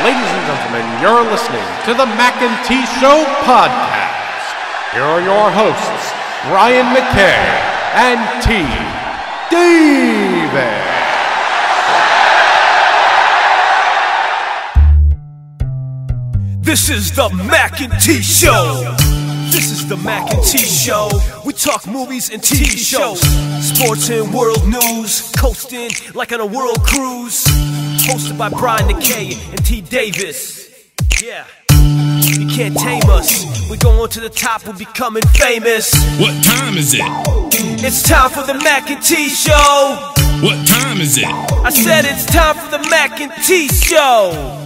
Ladies and gentlemen, you're listening to the Mackay T Podcast. Here are your hosts, Ryan Mackay and T Davis. This is the Mackay T Show. This is the Mackay T Show. We talk movies and TV shows, sports and world news, coasting like on a world cruise. Hosted by Brian Mackay and T Davis. Yeah, you can't tame us. We're going to the top, we're becoming famous. What time is it? It's time for the Mackay T Show. What time is it? I said it's time for the Mackay T Show.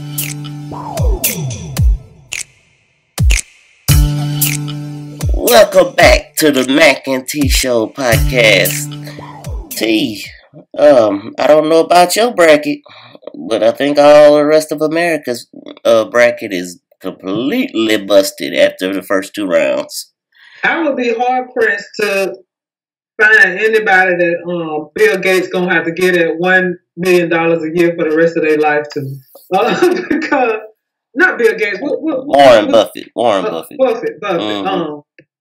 Welcome back to the Mackay T Show podcast. T, I don't know about your bracket, but I think all the rest of America's bracket is completely busted after the first two rounds. I would be hard pressed to find anybody that Bill Gates gonna have to get at $1 million a year for the rest of their life to. Because not Bill Gates, Warren Buffett. Buffett. Mm-hmm.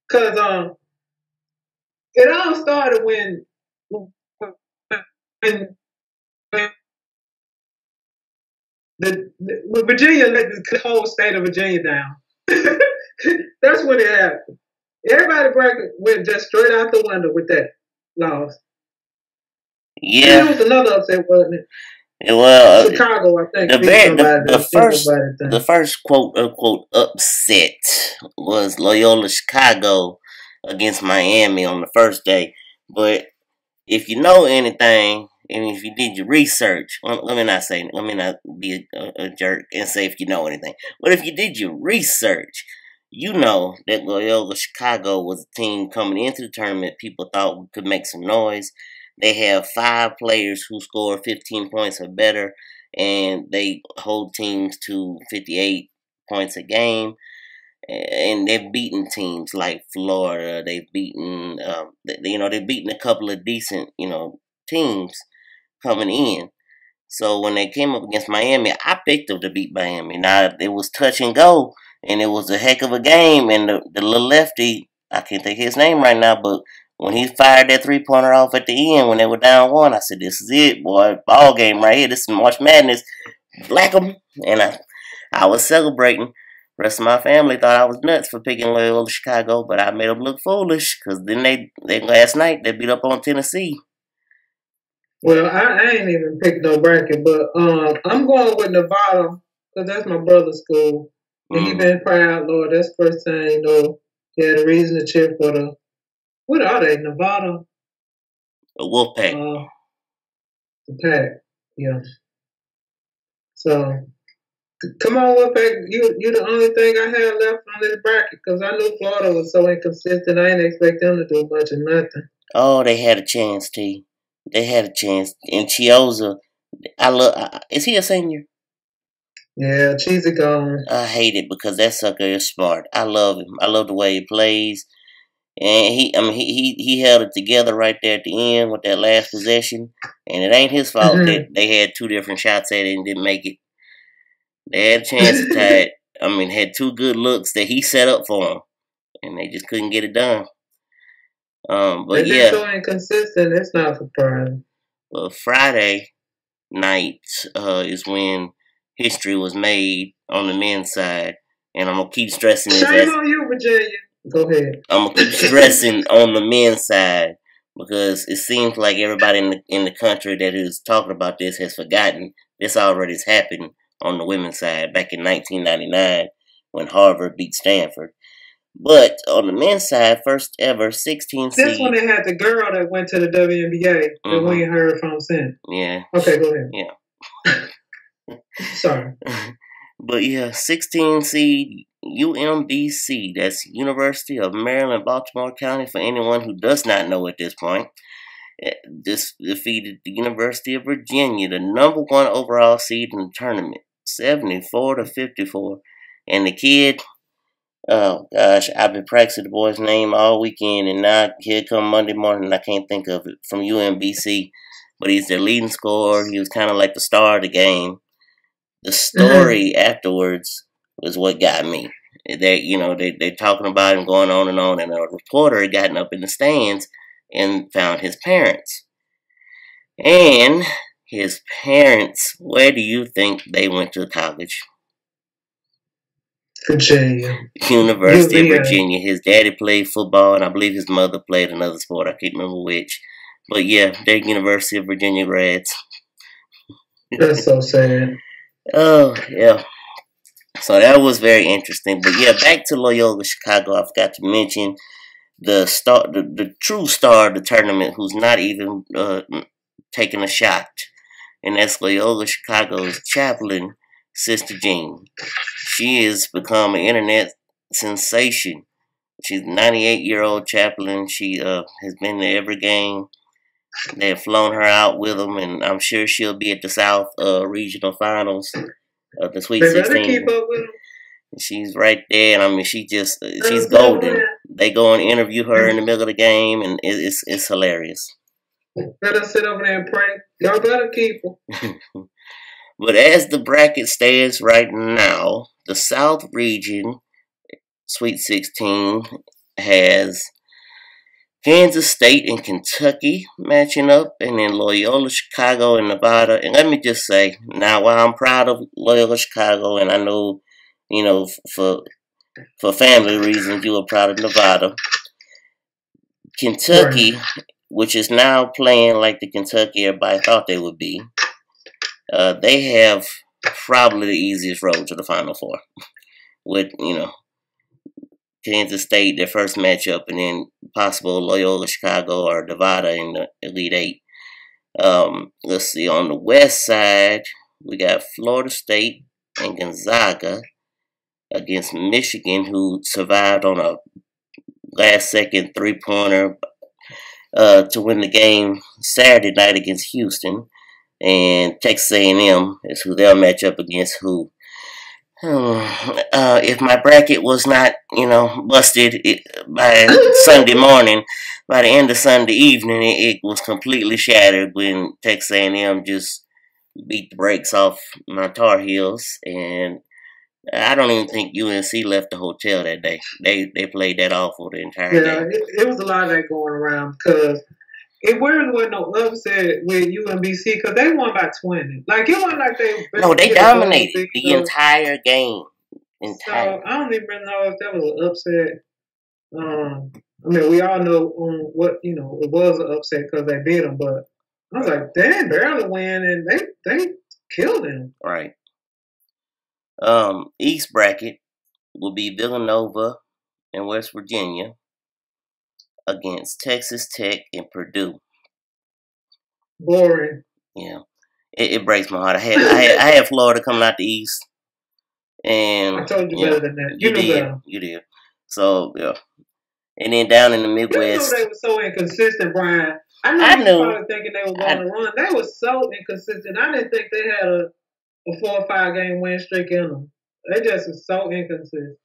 Because it all started when Virginia let the whole state of Virginia down. That's when it happened. Everybody bracket went just straight out the window with that loss. Yeah. It was another upset, wasn't it? Well, Chicago, I think. The first quote unquote upset was Loyola Chicago against Miami on the first day. But if you know anything, and if you did your research, let me not be a jerk and say if you know anything. But if you did your research, you know that Loyola Chicago was a team coming into the tournament people thought could make some noise. They have 5 players who score 15 points or better, and they hold teams to 58 points a game. And they've beaten teams like Florida. They've beaten, they've beaten a couple of decent, teams coming in. So when they came up against Miami, I picked them to beat Miami. Now, it was touch and go, and it was a heck of a game. And the little lefty, I can't think of his name right now, but when he fired that three-pointer off at the end when they were down 1, I said, this is it, boy. Ball game right here. This is March Madness. Black 'em. And I was celebrating. The rest of my family thought I was nuts for picking Loyola Chicago, but I made them look foolish because then they last night, they beat up on Tennessee. Well, I ain't even picked no bracket, but I'm going with Nevada because that's my brother's school. And he been proud, Lord. That's the first time, he had a reason to cheer for the... What are they, Nevada? A Wolfpack. The Pack, yeah. So, come on, Wolfpack. You the only thing I have left on this bracket because I knew Florida was so inconsistent. I didn't expect them to do much of nothing. Oh, they had a chance, T. They had a chance. And Chioza, is he a senior? Yeah, Cheesy gone. I hate it because that sucker is smart. I love him. I love the way he plays. And he held it together right there at the end with that last possession. And it ain't his fault that they had 2 different shots at it and didn't make it. They had a chance to tie it. Had 2 good looks that he set up for them. And they just couldn't get it done. But they're so inconsistent, it's not surprising. Well, Friday night is when history was made on the men's side. And I'm going to keep stressing this. Shame on you, Virginia. Go ahead. I'm going to keep stressing on the men's side because it seems like everybody in the country that is talking about this has forgotten this already has happened on the women's side back in 1999 when Harvard beat Stanford. But on the men's side, first ever 16 seed. That's when they had the girl that went to the WNBA that we ain't heard from since. Yeah. Okay, go ahead. Yeah. Sorry. But yeah, 16 seed UMBC, that's University of Maryland, Baltimore County, for anyone who does not know at this point. This defeated the University of Virginia, the number 1 overall seed in the tournament, 74-54. And the kid, oh gosh, I've been practicing the boy's name all weekend, and now here come Monday morning, I can't think of it, from UMBC. But he's their leading scorer. He was kind of like the star of the game. The story afterwards was what got me. They're talking about him going on, and a reporter had gotten up in the stands and found his parents. And his parents, where do you think they went to college? Virginia. University of Virginia. His daddy played football, and I believe his mother played another sport. I can't remember which. But yeah, they're University of Virginia grads. That's so sad. Oh, yeah. So that was very interesting. But yeah, back to Loyola Chicago. I forgot to mention the true star of the tournament, who's not even taking a shot. And that's Loyola Chicago's chaplain, Sister Jean. She has become an internet sensation. She's a 98-year-old chaplain. She has been to every game. They have flown her out with them, and I'm sure she'll be at the South Regional Finals of the Sweet 16. Better keep up with them. She's right there, and I mean, she's golden. They go and interview her in the middle of the game, and it's hilarious. Better sit over there and pray. Y'all better keep them. But as the bracket stands right now, the South Region Sweet 16 has Kansas State and Kentucky matching up, and then Loyola Chicago and Nevada. And let me just say, now while I'm proud of Loyola Chicago, and I know, for family reasons, you are proud of Nevada, Kentucky, which is now playing like the Kentucky everybody thought they would be, they have probably the easiest road to the Final Four. With, Kansas State, their first matchup, and then possible Loyola Chicago or Nevada in the Elite Eight. Let's see, on the west side, we got Florida State and Gonzaga against Michigan, who survived on a last-second three-pointer to win the game Saturday night against Houston. And Texas A&M is who they'll match up against, who, if my bracket was not, busted by Sunday morning, by the end of Sunday evening, it was completely shattered when Texas A&M just beat the brakes off my Tar Heels. And I don't even think UNC left the hotel that day. They played that awful the entire game. Yeah, it was a lot of that going around because it really wasn't no upset with UMBC because they won by 20. Like, it wasn't like they... No, they dominated the entire game. So, I don't even know if that was an upset. I mean, we all know what, it was an upset because they beat them, but I was like, they didn't barely win, and they killed them. Right. East bracket will be Villanova and West Virginia against Texas Tech and Purdue. Boring. Yeah, it breaks my heart. I had Florida coming out the East, and I told you better than that. You did. So yeah, and then down in the Midwest, they were so inconsistent, Brian. I knew. Probably thinking they were going to run. They were so inconsistent. I didn't think they had a 4 or 5 game win streak in them. They just were so inconsistent.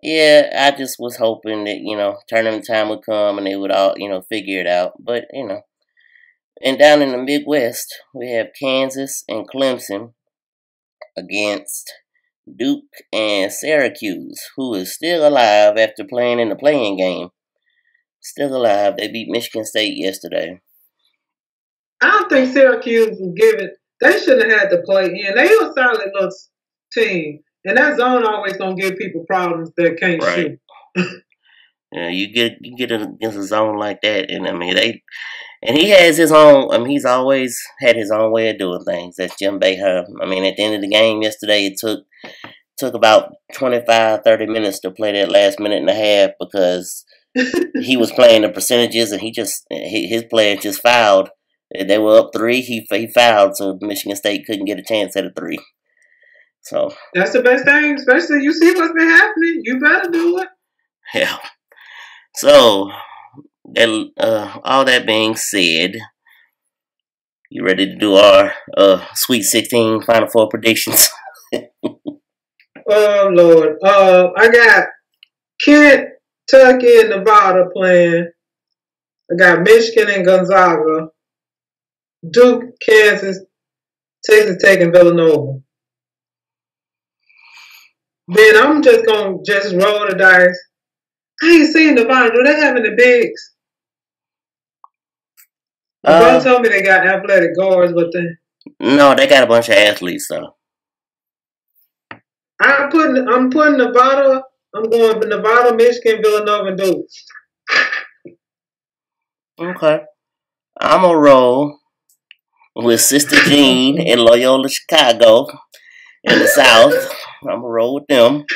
Yeah, I just was hoping that, tournament time would come and they would all, figure it out. But, and down in the Midwest, we have Kansas and Clemson against Duke and Syracuse, who is still alive after playing in the play-in game. Still alive. They beat Michigan State yesterday. I don't think Syracuse was given. They shouldn't have had to play in. They were a solid little team. And that zone always gonna give people problems that can't shoot. Yeah, you get against a zone like that, and I mean he has his own. I mean, he's always had his own way of doing things. That's Jim Boeheim. I mean, at the end of the game yesterday, it took about 25-30 minutes to play that last minute and a half because he was playing the percentages, and his player just fouled. They were up 3. He fouled, so Michigan State couldn't get a chance at a 3. So that's the best thing, especially you see what's been happening. You better do it. Yeah. So all that being said, you ready to do our Sweet 16 Final Four predictions? Oh Lord, I got Kentucky and Nevada playing. I got Michigan and Gonzaga, Duke, Kansas, Texas Tech, and Villanova. then I'm just gonna just roll the dice. I ain't seen Nevada. Do they have any bigs? My brother told me they got athletic guards, but then no, they got a bunch of athletes though. I'm putting Nevada. I'm going to Nevada, Michigan, Villanova, and Duke. Okay, I'm gonna roll with Sister Jean in Loyola, Chicago, in the South. I'm gonna roll with them.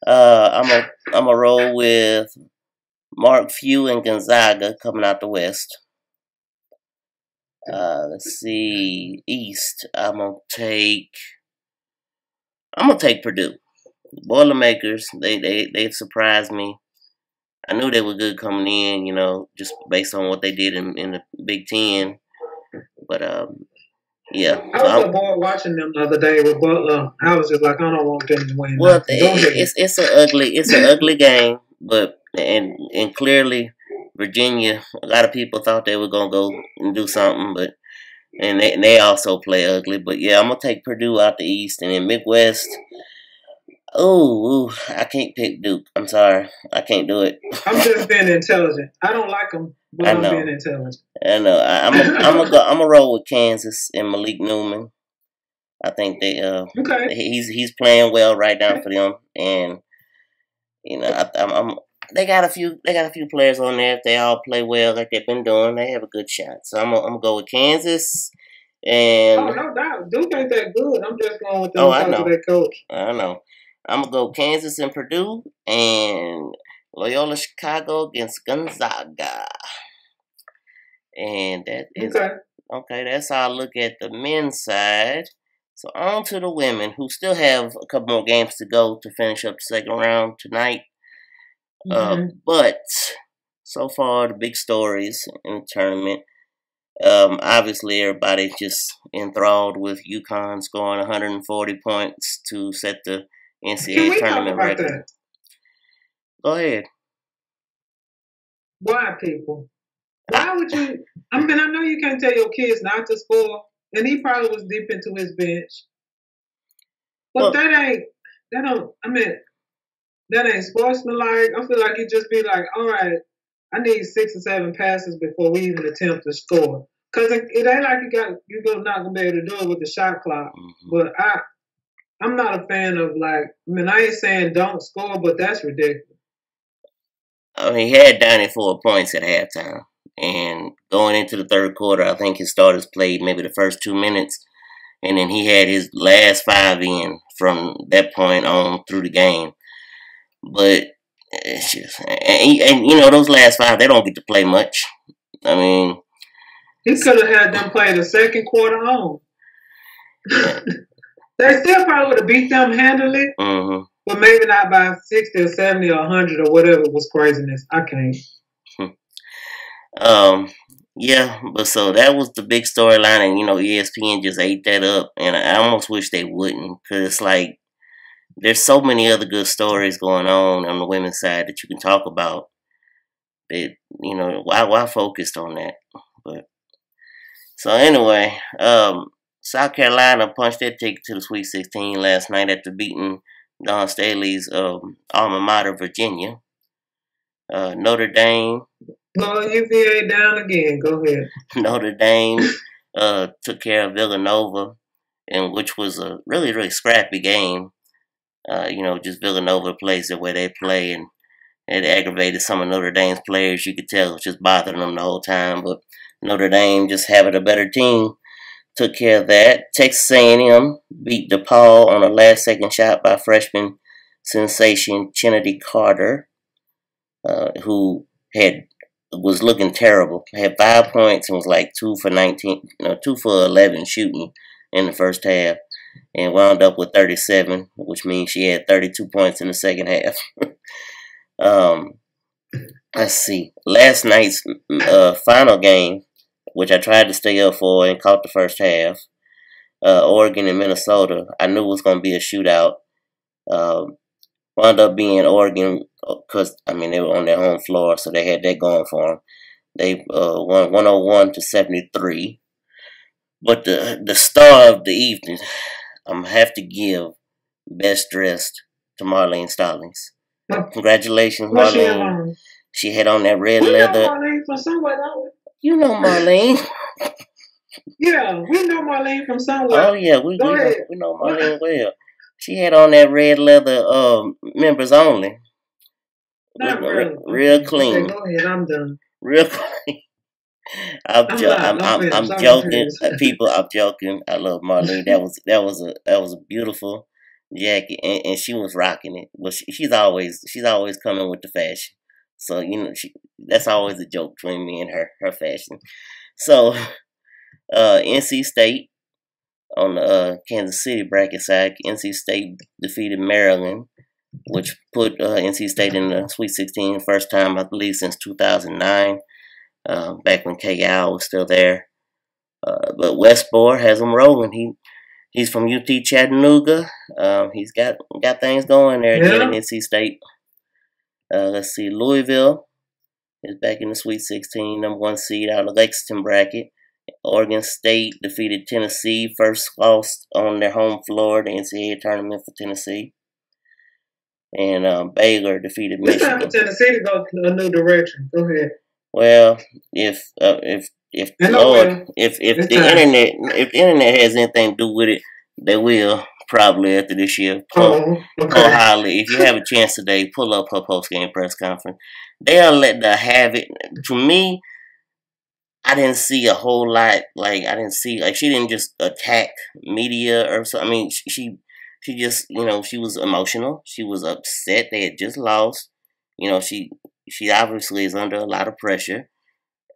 I'm gonna roll with Mark Few and Gonzaga coming out the West. Let's see, East. I'm gonna take Purdue. Boilermakers. They've surprised me. I knew they were good coming in, you know, just based on what they did in the Big Ten. But yeah. I was bored watching them the other day with Butler. I was just like, I don't want them to win. Well, it's an ugly game, but and clearly Virginia. A lot of people thought they were gonna go and do something, but and they also play ugly. But yeah, I'm gonna take Purdue out the East, and then Midwest. Oh, I can't pick Duke. I'm sorry, I can't do it. I'm just being intelligent. I don't like them, but I'm being intelligent. I know. I'm gonna roll with Kansas and Malik Newman. I think they okay. He's playing well right now for them, and you know they got a few players on there. If they all play well like they've been doing, they have a good shot. So I'm gonna go with Kansas. And no doubt, Duke ain't that good. I'm just going with them because of their coach. I know. I'm gonna go Kansas and Purdue and Loyola Chicago against Gonzaga. And that is okay. That's how I look at the men's side. So on to the women, who still have a couple more games to go to finish up the second round tonight. But so far, the big stories in the tournament. Obviously, everybody's just enthralled with UConn scoring 140 points to set the NCAA tournament record. That? Go ahead. Why, people? Why would you? I mean, I know you can't tell your kids not to score, and he probably was deep into his bench. But that ain't sportsmanlike. I feel like he'd just be like, all right, I need 6 or 7 passes before we even attempt to score. Because it ain't like you're not going to be able to do it with the shot clock. But I'm not a fan of I ain't saying don't score, but that's ridiculous. I mean, he had 94 points at halftime. And going into the third quarter, I think his starters played maybe the first 2 minutes. And then he had his last 5 in from that point on through the game. But it's just, and you know, those last 5, they don't get to play much. I mean, he could have had them play the second quarter home. They still probably would have beat them handily, but maybe not by 60 or 70 or 100 or whatever was craziness. I can't. Yeah, but so that was the big storyline, and you know, ESPN just ate that up, and I almost wish they wouldn't, because it's like there's so many other good stories going on the women's side that you can talk about. That, you know, why focused on that? But so anyway, South Carolina punched their ticket to the Sweet 16 last night after beating Don Staley's alma mater, Virginia. Notre Dame. Well, UVA down again. Go ahead. Notre Dame took care of Villanova, and which was a really, really scrappy game. You know, just Villanova plays the way they play, and it aggravated some of Notre Dame's players. You could tell it was just bothering them the whole time. But Notre Dame, just having a better team, took care of that. Texas A&M beat DePaul on a last-second shot by freshman sensation Chennedy Carter, who was looking terrible. Had 5 points and was like 2 for 11 shooting in the first half, and wound up with 37, which means she had 32 points in the second half. Let's see. Last night's final game, which I tried to stay up for and caught the first half, Oregon and Minnesota. I knew it was going to be a shootout. Wound up being Oregon because, I mean, they were on their home floor, so they had that going for them. They won 101-73. But the star of the evening, I'm going to have to give Best Dressed to Marlene Stallings. Congratulations, What Marlene. She had on that red we leather. Know Marlene from somewhere, don't we? You know Marlene. Yeah, we know Marlene from somewhere. Oh yeah, we know Marlene well. She had on that red leather members only. Not really. Real clean. Okay, go ahead, I'm done. Real clean. I'm joking, people. I'm joking. I love Marlene. That was a beautiful jacket, and she was rocking it. But she's always coming with the fashion. So that's always a joke between me and her fashion. So NC State on the Kansas City bracket side, NC State defeated Maryland, which put NC State in the Sweet 16 first time I believe since 2009. Back when KL was still there. But Westmore has him rolling. He's from UT Chattanooga. He's got things going there again at NC State. Let's see, Louisville is back in the Sweet 16, number 1 seed out of Lexington bracket. Oregon State defeated Tennessee, first loss on their home floor, the NCAA tournament for Tennessee. And Baylor defeated Michigan. It's time for Tennessee to go a new direction. Go ahead. Well, if the internet has anything to do with it, they will probably after this year. Cole Holly, if you have a chance today, pull up her post-game press conference. They'll let her have it. To me, I didn't see a whole lot. She didn't just attack media or something. I mean, she just, she was emotional. She was upset. They had just lost. She obviously is under a lot of pressure.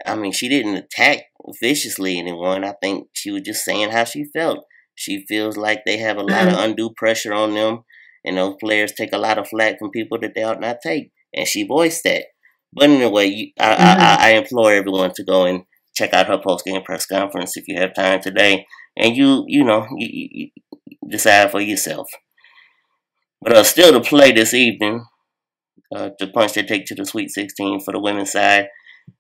I mean, she didn't attack viciously anyone. I think she was just saying how she felt. She feels like they have a lot of undue pressure on them, and those players take a lot of flack from people that they ought not take. And she voiced that. But anyway, I implore everyone to go and check out her post-game press conference if you have time today, and you decide for yourself. But still to play this evening. To punch their take to the Sweet 16 for the women's side.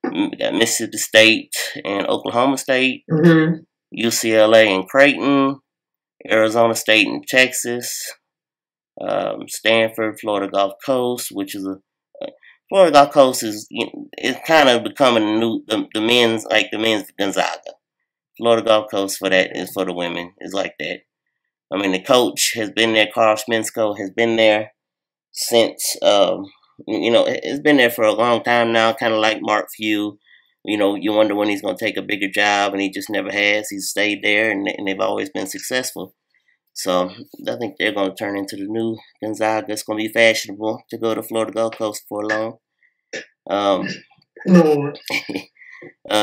We got Mississippi State and Oklahoma State, UCLA and Creighton, Arizona State and Texas, Stanford, Florida Gulf Coast, which is Florida Gulf Coast is kind of becoming the men's Gonzaga. Florida Gulf Coast for that is for the women is like that. I mean, the coach has been there. Carl Schminsko has been there since. It's been there for a long time now, kind of like Mark Few. You wonder when he's going to take a bigger job, and he just never has. He's stayed there, and they've always been successful. So I think they're going to turn into the new Gonzaga. It's going to be fashionable to go to Florida Gulf Coast for long.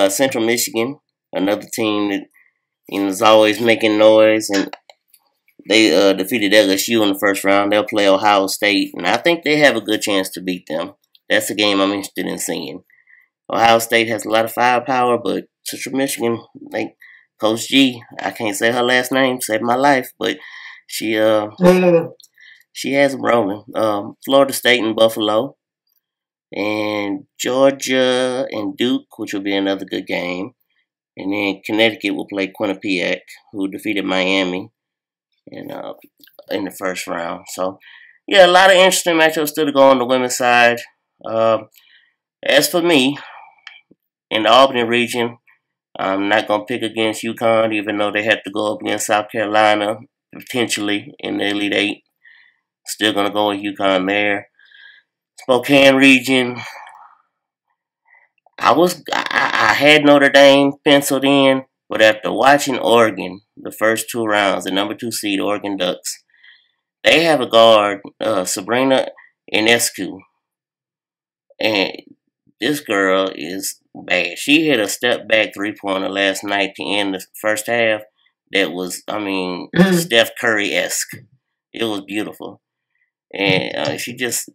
Central Michigan, another team that is always making noise, and they defeated LSU in the first round. They'll play Ohio State, and I think they have a good chance to beat them. That's a game I'm interested in seeing. Ohio State has a lot of firepower, but Central Michigan, Coach G, I can't say her last name, saved my life, but she has them rolling. Florida State and Buffalo, and Georgia and Duke, which will be another good game. And then Connecticut will play Quinnipiac, who defeated Miami in the first round. So, yeah, a lot of interesting matchups still to go on the women's side. As for me, in the Albany region, I'm not going to pick against UConn, even though they have to go up against South Carolina, potentially, in the Elite Eight. Still going to go with UConn there. Spokane region, I had Notre Dame penciled in, but after watching Oregon, the first 2 rounds, the number 2 seed Oregon Ducks, they have a guard, Sabrina Ionescu, and this girl is bad. She hit a step-back three-pointer last night to end the first half that was, Steph Curry-esque. It was beautiful. And she just,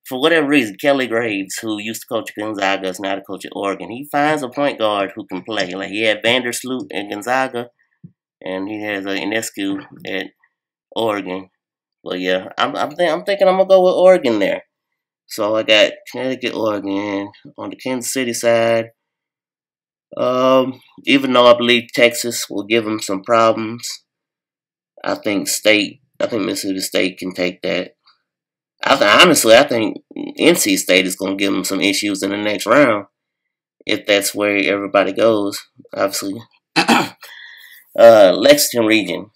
for whatever reason, Kelly Graves, who used to coach Gonzaga, is now the coach at Oregon. He finds a point guard who can play. Like, he had Vandersloot at Gonzaga, and he has Ionescu at Oregon. But, yeah, I'm thinking I'm going to go with Oregon there. So I got Connecticut, Oregon. On the Kansas City side, even though I believe Texas will give them some problems, I think State I think Mississippi State can take that. Honestly, I think NC State is going to give them some issues in the next round if that's where everybody goes. Obviously, Lexington region.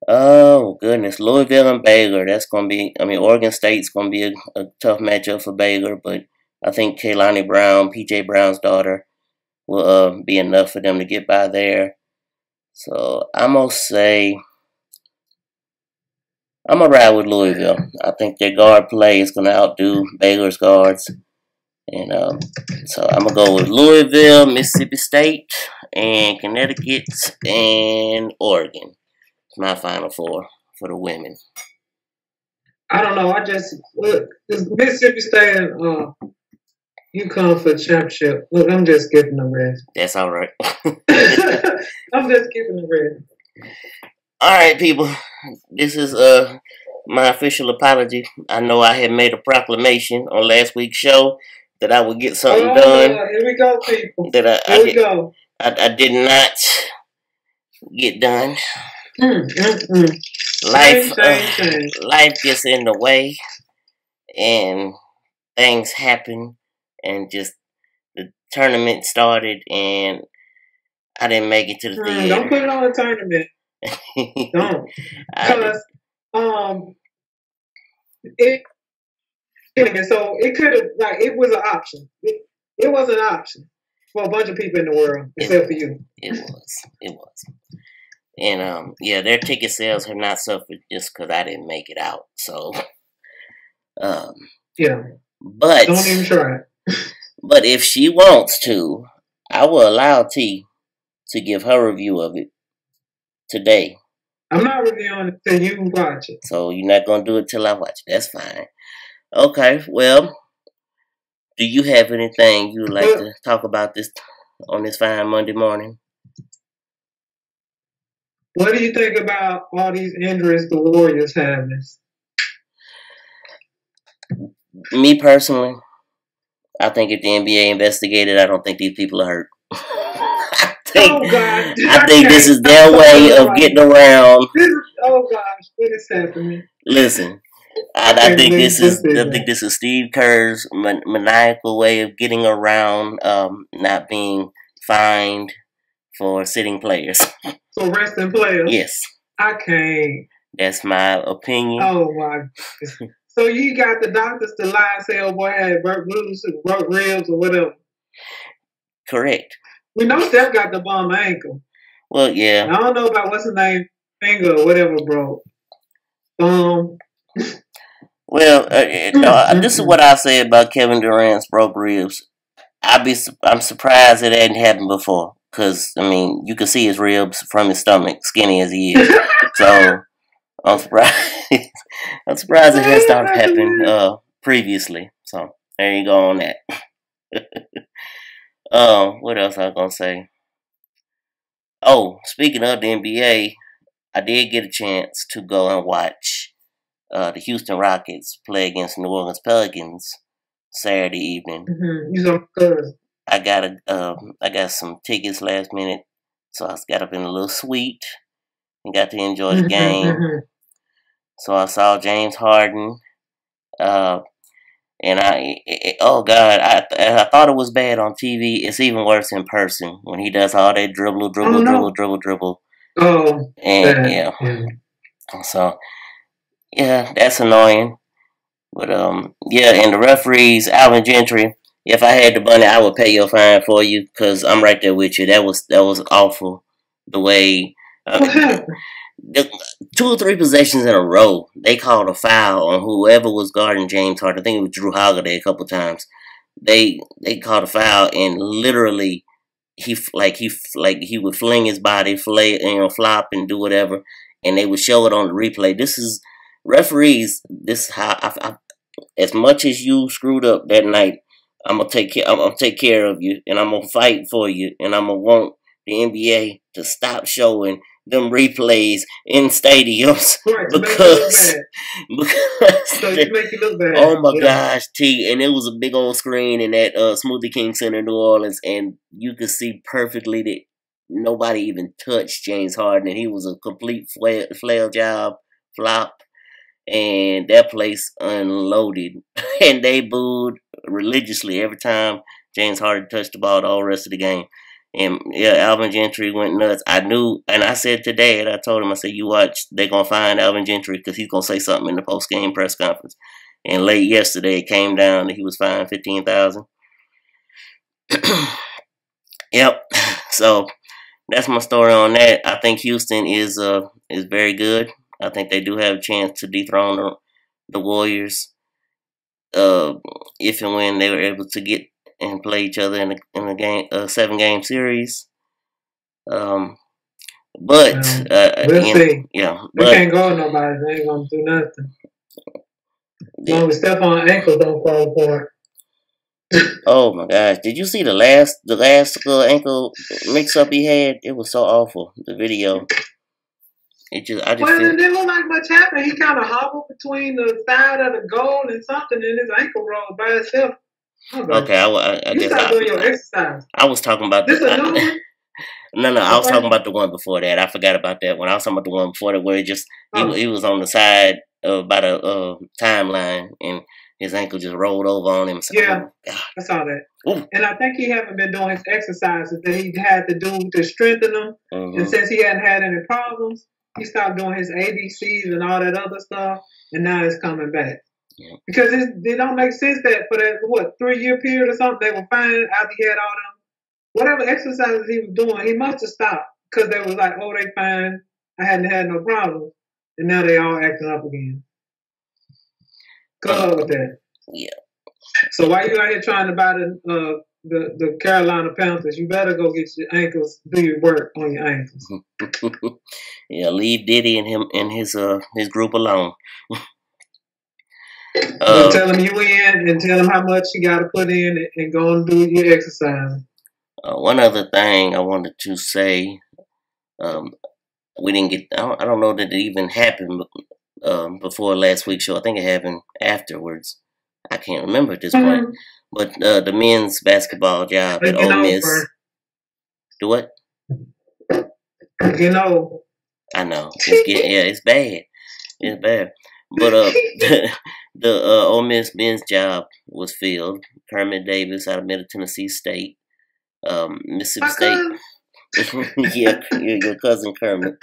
Oh goodness, Louisville and Baylor. That's going to be. I mean, Oregon State's going to be a tough matchup for Baylor, but I think Kaylani Brown, PJ Brown's daughter, will be enough for them to get by there. So I'm gonna say I'm gonna ride with Louisville. I think their guard play is gonna outdo Baylor's guards, and so I'm gonna go with Louisville, Mississippi State, and Connecticut and Oregon. It's my final four for the women. I don't know. I just look, Mississippi State and UConn for the championship. Look, I'm just giving them rest. That's all right. I'm just giving them rest. All right, people. This is my official apology. I know I had made a proclamation on last week's show that I would get something done. Here we go, people. That I did not get done. Life gets in the way, and things happen, and just the tournament started, and I didn't make it to the theater. Don't put it on the tournament. Don't, because so it could have it was an option. It was an option for a bunch of people in the world, except for you. It was. And yeah, their ticket sales have not suffered just because I didn't make it out. So yeah, but don't even try it. But if she wants to, I will allow T to give her review of it today. I'm not reviewing it till you watch it. So you're not gonna do it till I watch it. That's fine. Okay. Well, do you have anything you would like to talk about this on this fine Monday morning? What do you think about all these injuries the Warriors have? Me personally, I think if the NBA investigated, I don't think these people are hurt. I think this is their way of getting around. Oh gosh, what is happening? Listen, I think this is Steve Kerr's maniacal way of getting around not being fined for sitting players. So resting players? Yes. I can't. That's my opinion. Oh my. So you got the doctors to lie and say, oh boy, I had broke ribs or whatever. Correct. We know Steph got the bum ankle. Well, yeah. I don't know about what's his name, finger or whatever broke. Well, this is what I say about Kevin Durant's broke ribs. I'm surprised it hadn't happened before. Because, I mean, you can see his ribs from his stomach, skinny as he is. So, I'm surprised. I'm surprised it has started happening previously. So, there you go on that. What else I was going to say? Oh, speaking of the NBA, I did get a chance to go and watch the Houston Rockets play against New Orleans Pelicans Saturday evening. I got some tickets last minute, so I got up in a little suite and got to enjoy the game. So I saw James Harden, and oh God, I thought it was bad on TV. It's even worse in person when he does all that dribble. Oh, and yeah. So yeah, that's annoying. But yeah, and the referees, Alvin Gentry. If I had the money, I would pay your fine for you because I'm right there with you. That was awful. The way 2 or 3 possessions in a row, they called a foul on whoever was guarding James Harden. I think it was Drew Holiday a couple times. They called a foul, and literally he would fling his body, flop and do whatever, and they would show it on the replay. This is referees. This is how as much as you screwed up that night, I'm gonna take care of you, and I'm gonna fight for you, and I'm gonna want the NBA to stop showing them replays in stadiums because so you make it look bad. Oh my gosh, T! And it was a big old screen in that Smoothie King Center in New Orleans, and you could see perfectly nobody even touched James Harden, and he was a complete flail job flop. And that place unloaded, and they booed religiously every time James Harden touched the ball the whole rest of the game. And yeah, Alvin Gentry went nuts. I knew, and I said today, and I told him, I said, you watch, they're going to find Alvin Gentry because he's going to say something in the post-game press conference. And late yesterday, it came down that he was fined $15,000. Yep. So that's my story on that. I think Houston is very good. I think they do have a chance to dethrone the Warriors if and when they were able to get and play each other in a game, 7-game series. But we'll see. Yeah, they can't go with nobody. They ain't gonna do nothing. As long as Stephon ankle don't fall for it. Oh my gosh! Did you see the last ankle mix up he had? It was so awful. The video. It didn't look like much happened. He kind of hobbled between the side of the goal and something, and his ankle rolled by itself. Okay, I guess stop doing your exercise. I was talking about this. A new one? No, I was talking about the one before that. I forgot about that one. I was talking about the one before that where he was on the side by the timeline, and his ankle just rolled over on him. So, yeah, I saw that. Ooh. And I think he haven't been doing his exercises that he had to do to strengthen them. Mm-hmm. And since he hadn't had any problems, he stopped doing his ABCs and all that other stuff, and now it's coming back. Yeah. Because it don't make sense that for that 3-year period or something they were fine after he had all them whatever exercises he was doing. He must have stopped because they was like, oh, they fine. I hadn't had no problems, and now they all acting up again. Good luck with that. Yeah. So while you out here trying to buy the Carolina Panthers, you better go get your ankles, do your work on your ankles. Yeah, leave Diddy and him and his group alone. Tell him you in and tell him how much you got to put in and go and do your exercise. One other thing I wanted to say, we didn't get. I don't know that it even happened before last week's show. I think it happened afterwards. I can't remember at this point. But the men's basketball job at Ole Miss. Do what? You know. I know. It's bad. It's bad. But the Ole Miss men's job was filled. Kermit Davis out of Middle Tennessee State. Mississippi State. Yeah, your cousin Kermit.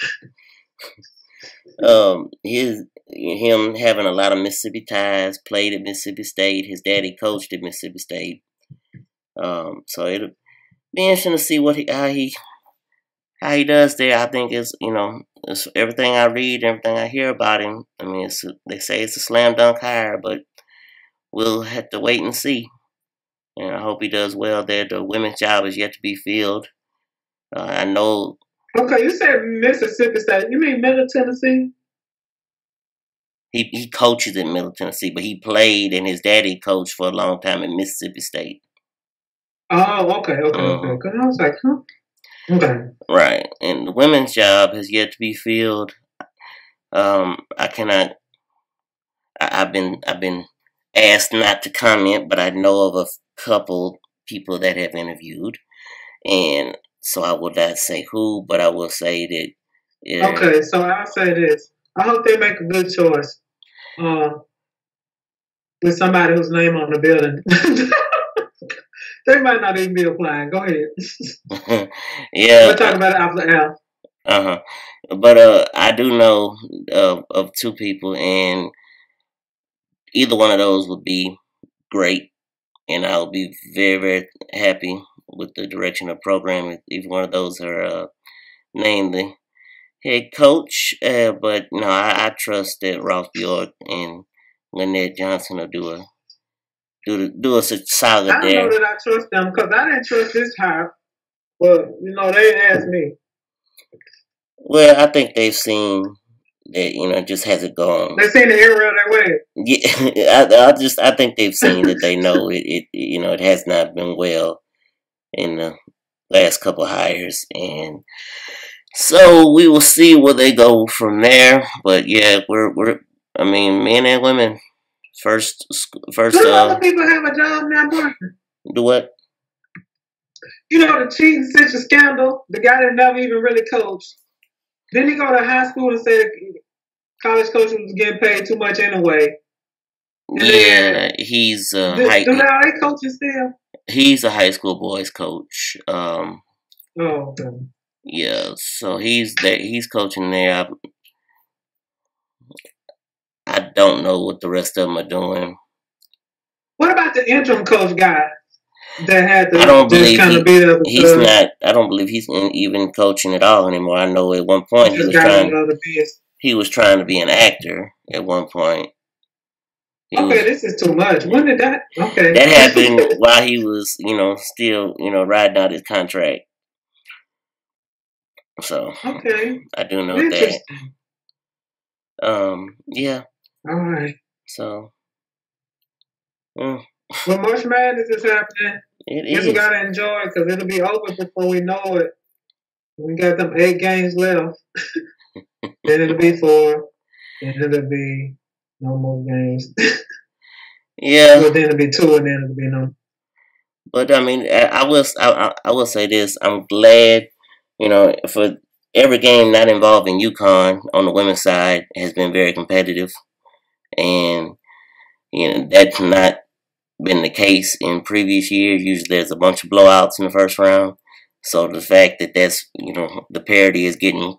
Him having a lot of Mississippi ties, played at Mississippi State. His daddy coached at Mississippi State. So it'll be interesting to see how he does there. I think it's everything I read, everything I hear about him. I mean, they say it's a slam dunk hire, but we'll have to wait and see. And I hope he does well there. The women's job is yet to be filled. I know. Okay, you said Mississippi State. You mean Middle Tennessee? He coaches in Middle Tennessee, but he played and his daddy coached for a long time in Mississippi State. Oh, okay. Because I was like, huh? Okay. Right, and the women's job has yet to be filled. I cannot. I've been asked not to comment, but I know of a couple people that have interviewed, and so I will not say who, but I will say that. Okay, so I'll say this. I hope they make a good choice with somebody whose name on the building. They might not even be applying. Go ahead. Yeah. We'll talk about it after Al. But I do know of two people, and either one of those would be great, and I'll be very, very happy with the direction of programming. Either one of those are named the head coach, but no, I trust that Ross Bjork and Lynette Johnson will do a solid there. I don't know that I trust them because I didn't trust this hire, but they didn't ask me. Well, I think they've seen that it just hasn't gone. They've seen the error of their way. Yeah, I think they've seen that they know it has not been well in the last couple hires, and so we will see where they go from there. But yeah, we're men and women. First. Do other people have a job now, Martin? Do what? You know the cheating situation scandal. The guy that never even really coached. Then he go to high school and said college coaching was getting paid too much anyway. And yeah, he's do they coaching still? He's a high school boys coach. Oh, okay. Yeah, so he's there. He's coaching there. I don't know what the rest of them are doing. What about the interim coach guy that had to I don't believe kind of beat up? He's not. I don't believe he's even coaching at all anymore. I know at one point he was trying to be an actor at one point. This is too much. When did that? Okay, that happened while he was, still, riding out his contract. So okay, I do know that. Yeah. All right. So. Well, March Madness is happening. It is. We gotta enjoy it because it'll be over before we know it. We got them 8 games left. Then it'll be 4. Then it'll be no more games. Yeah. Well, then it'll be 2, and then it'll be no. But I mean, I will say this. I'm glad, for every game not involving UConn on the women's side has been very competitive, and that's not been the case in previous years. Usually, there's a bunch of blowouts in the first round. So the fact that that's the parity is getting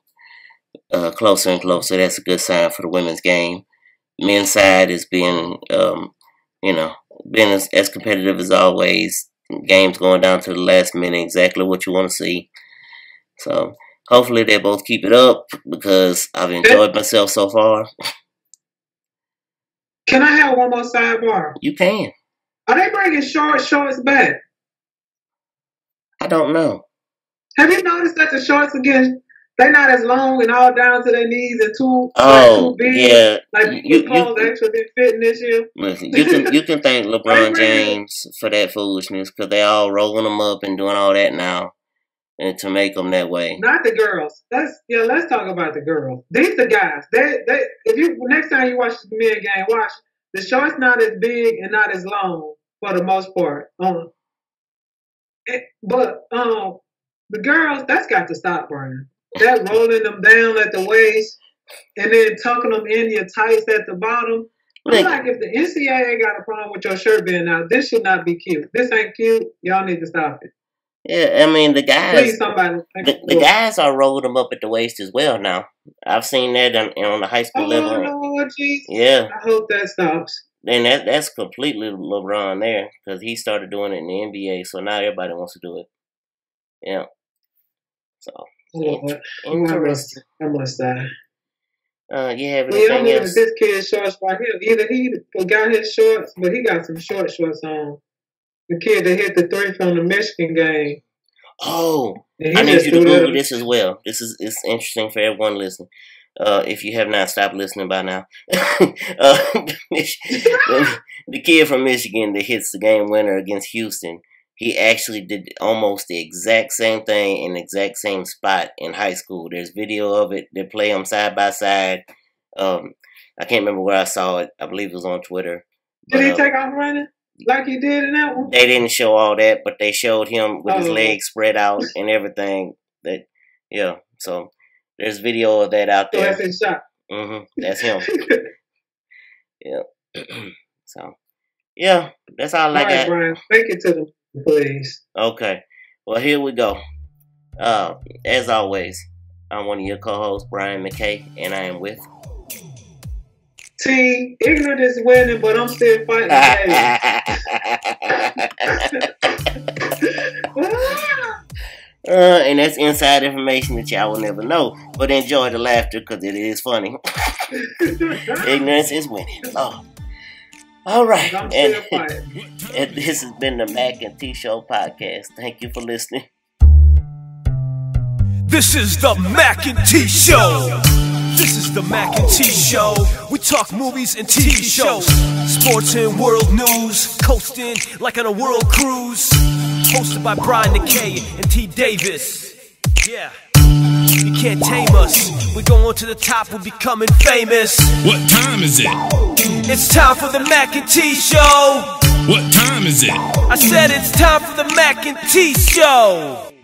closer and closer, that's a good sign for the women's game. Men's side is being, been as competitive as always. Games going down to the last minute, exactly what you want to see. So hopefully they both keep it up because I've enjoyed myself so far. Can I have one more sidebar? You can. Are they bringing shorts back? I don't know. Have you noticed that the shorts again? They're not as long and all down to their knees and too big. Yeah. Like you actually been fitting this year. Listen, you can thank LeBron James for that foolishness because they all rolling them up and doing all that now, and to make them that way. Not the girls. Let's talk about the girls. These the guys. They if you next time you watch the men game, watch the shorts not as big and not as long for the most part. But the girls, that's got to stop, Brian. That rolling them down at the waist and then tucking them in your tights at the bottom. I'm like, if the NCAA got a problem with your shirt being out, this should not be cute. This ain't cute. Y'all need to stop it. Yeah, I mean, the guys. Please, somebody. The guys are rolling them up at the waist as well now. I've seen that on the high school level. Lord, geez. Yeah. I hope that stops. And that's completely LeBron there because he started doing it in the NBA, so now everybody wants to do it. Yeah. So. Interesting. I must die. You have anything else? This kid's shorts right here. Either he forgot his shorts, but he got some shorts on. The kid that hit the 3 from the Michigan game. Oh, I need you to Google this as well. It's interesting for everyone listening. If you have not stopped listening by now, the kid from Michigan that hits the game winner against Houston. He actually did almost the exact same thing in the exact same spot in high school. There's video of it. They play them side by side. I can't remember where I saw it. I believe it was on Twitter. Did he take off running like he did in that one? They didn't show all that, but they showed him with his legs spread out and everything. So there's video of that out there. So that's his shot. That's him. Yeah. So, yeah, that's all I got. Brian, take it to them. Please. Okay. Well, here we go. As always, I'm one of your co-hosts, Brian Mackay, and I am with T. Ignorant is winning, but I'm still fighting. And that's inside information that y'all will never know. But enjoy the laughter because it is funny. Ignorance is winning. Oh. All right, and this has been the Mac and T Show podcast. Thank you for listening. This is the Mac and T Show. This is the Mac and T Show. We talk movies and TV shows, sports and world news, coasting like on a world cruise. Hosted by Brian Mackay and T Davis. Yeah. You can't tame us. We're going to the top, we're becoming famous. What time is it? It's time for the Mac and T Show. What time is it? I said it's time for the Mac and T Show.